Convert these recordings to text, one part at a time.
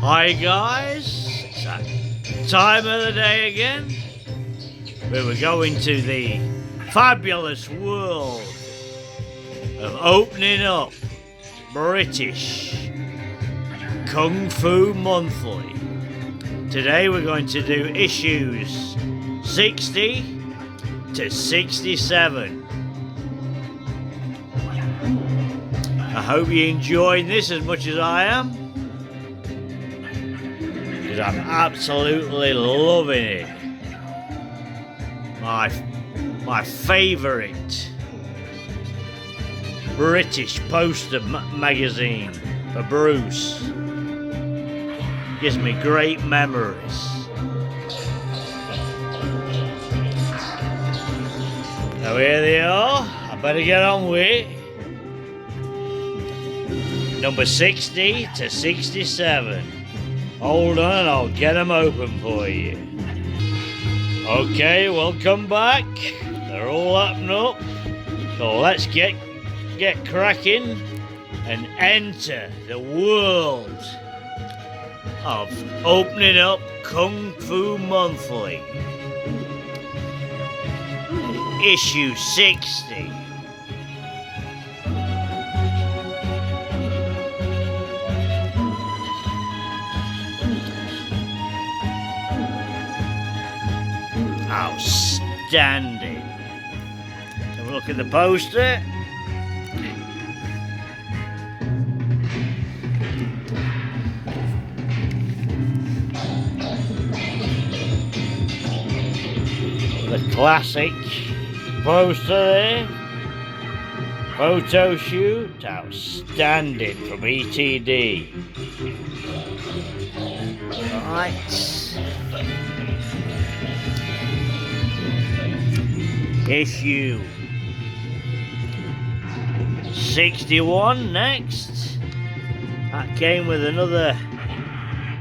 Hi guys, it's that time of the day again where we're going to the fabulous world of opening up British Kung Fu Monthly. Today we're going to do issues 60 to 67. I hope you enjoyed this as much as I am, because I'm absolutely loving it. My favourite British poster magazine for Bruce. Gives me great memories. So here they are. I better get on with it. Number 60 to 67. Hold on and I'll get them open for you. Okay, welcome back. They're all open up. So let's get cracking and enter the world of opening up Kung Fu Monthly. Issue 60. Outstanding. Have a look at the poster. The classic poster there. Photo shoot. Outstanding from ETD. Right. Issue 61 next. That came with another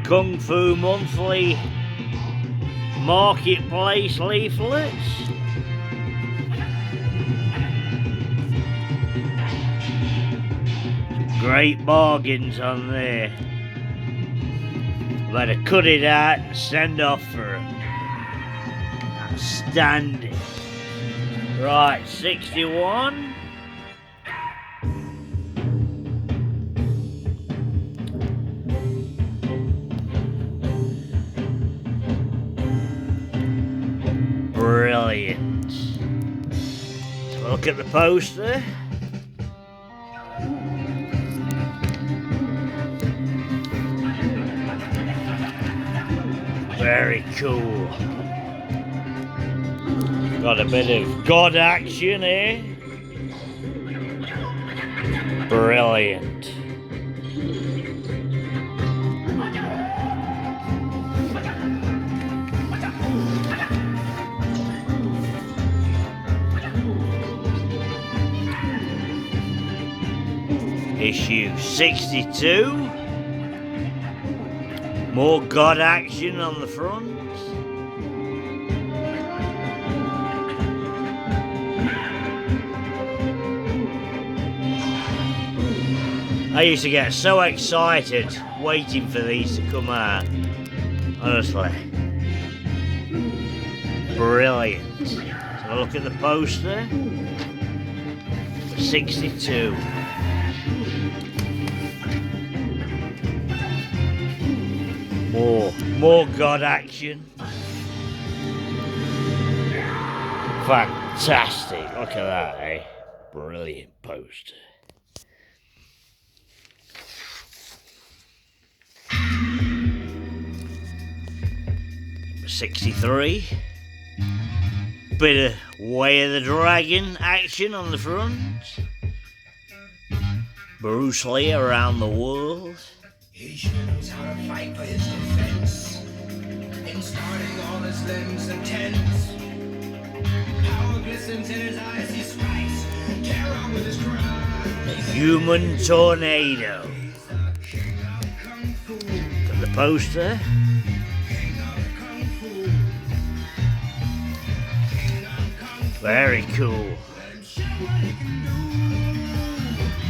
Kung Fu Monthly marketplace leaflets. Great bargains on there. Better cut it out and send off for them. Outstanding. Right, 61. Brilliant. So look at the poster. Very cool. Got a bit of God action here. Brilliant. Issue 62. More God action on the front. I used to get so excited waiting for these to come out. Honestly. Brilliant. So look at the poster. 62. More God action. Fantastic. Look at that, eh? Brilliant poster. Number 63. Bit of Way of the Dragon action on the front. Bruce Lee around the world. He sure knows how to fight for his defense. In starting all his limbs and tents. Power glistens in his eyes, he strikes. Terror with his cries. Human Tornado. Got the poster. Very cool.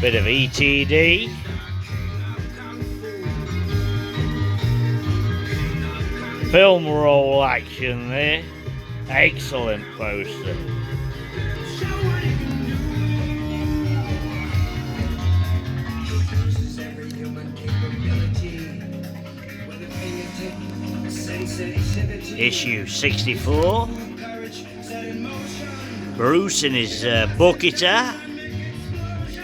Bit of ETD. film roll action there. Excellent poster. Uses every human capability with a fingertip, sensitivity, Issue 64. courage set in motion. Bruce in his bucketer.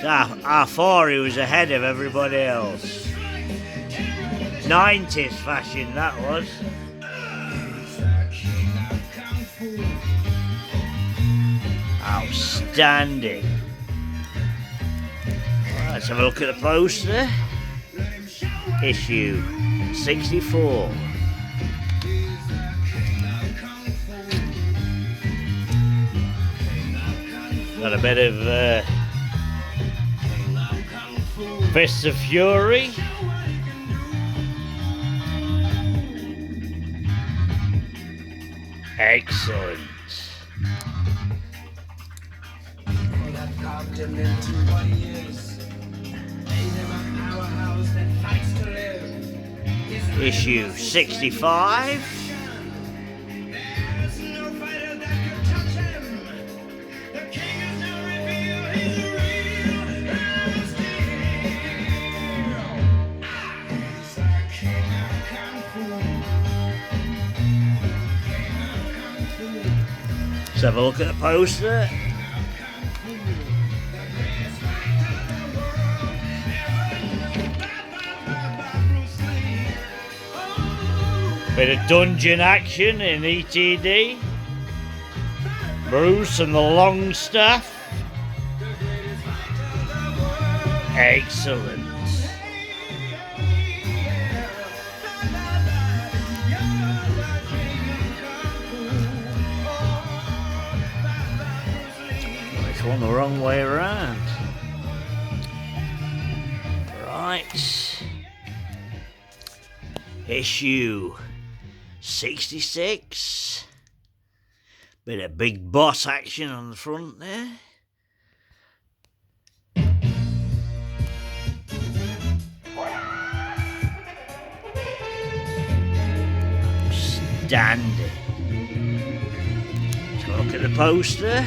How far he was ahead of everybody else. 90s fashion that was. Outstanding. Right, let's have a look at the poster. Issue 64. Got a bit of Fists of Fury. Excellent. People have carved him into what he is. Made him a powerhouse that fights to live. His Issue 65. There's no fighter that could touch him. The king has now revealed his real steel. He's the king of kung fu. King of kung fu. Let's have a look at the poster. Bit of dungeon action in ETD. Bruce and the Longstaff. Excellent. It's one the wrong way around. Right. Issue 66. Bit of big boss action on the front there. Standing. Let's go look at the poster.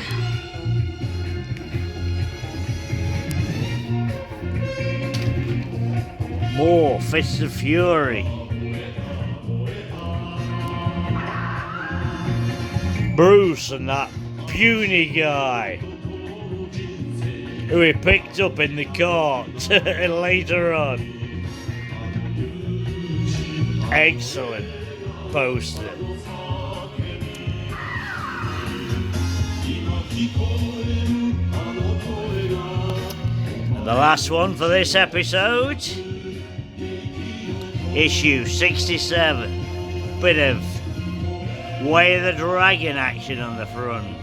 More Fists of Fury. Bruce and that puny guy who he picked up in the cart later on. Excellent poster. And the last one for this episode, issue 67. Bit of Way of the Dragon action on the front.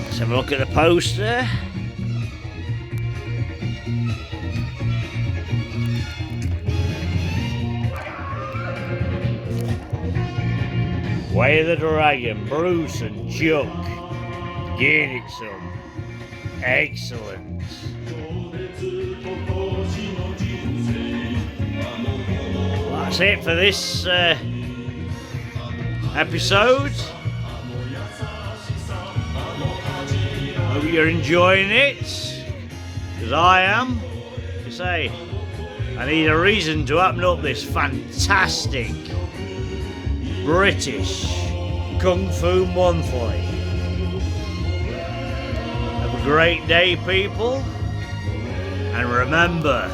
Let's have a look at the poster. Way of the Dragon, Bruce and Chuck. Get it some. Excellent. Well, that's it for this episode. Hope you're enjoying it, because I am. You say, I need a reason to open up this fantastic British Kung Fu Monthly. Have a great day, people, and remember,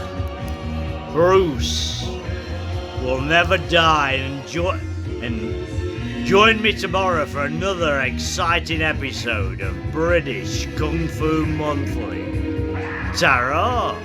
Bruce will never die. And join me tomorrow for another exciting episode of British Kung Fu Monthly. Ta-ra!